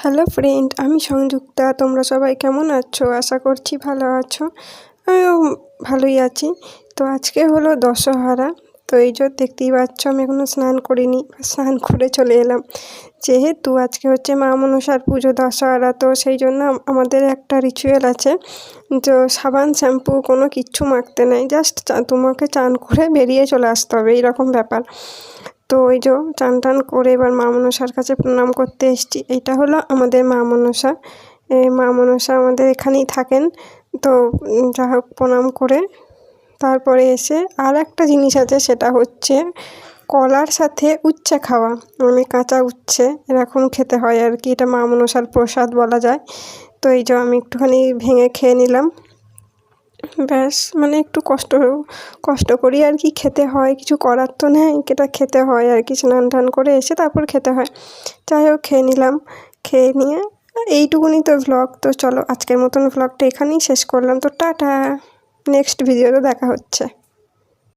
Hello friend, আমি সংযুক্তা। তোমরা সবাই কেমন আছো? আশা করছি ভালো আছো। আমিও ভালোই আছি। তো আজকে হলো দশহরা। তো এই যে দেখতেই পাচ্ছ, আমি এখনও স্নান করিনি, স্নান করে চলে এলাম। যেহেতু আজকে হচ্ছে মা মনসার পুজো, দশহরা, তো সেই জন্য আমাদের একটা রিচুয়াল আছে। তো সাবান শ্যাম্পু কোনো কিচ্ছু মাখতে নেই, জাস্ট তোমাকে চান করে বেরিয়ে চলে আসতে হবে, এইরকম ব্যাপার। তো ওই যে চান টান করে এবার মা মনসার কাছে প্রণাম করতে এসেছি। এটা হলো আমাদের মা মনসা। মা মনসা আমাদের এখানেই থাকেন। তো যা হোক প্রণাম করে তারপরে এসে আর একটা জিনিস আছে, সেটা হচ্ছে কলার সাথে উচ্ছে খাওয়া, মানে কাঁচা উচ্ছে এরকম খেতে হয় আর কি। এটা মা মনসার প্রসাদ বলা যায়। তো এই যে আমি একটুখানি ভেঙে খেয়ে নিলাম। ব্যাস, মানে একটু কষ্ট করি আর কি, খেতে হয়, কিছু করার তো নেই, এটা খেতে হয় আর কি। স্নান টান করে এসে তারপর খেতে হয়। যাই হোক, খেয়ে নিলাম। খেয়ে নিয়ে এইটুকুনি তো ভ্লগ। তো চলো, আজকের মতন ভ্লগটা এখানেই শেষ করলাম। তো টাটা, নেক্সট ভিডিওতে দেখা হচ্ছে।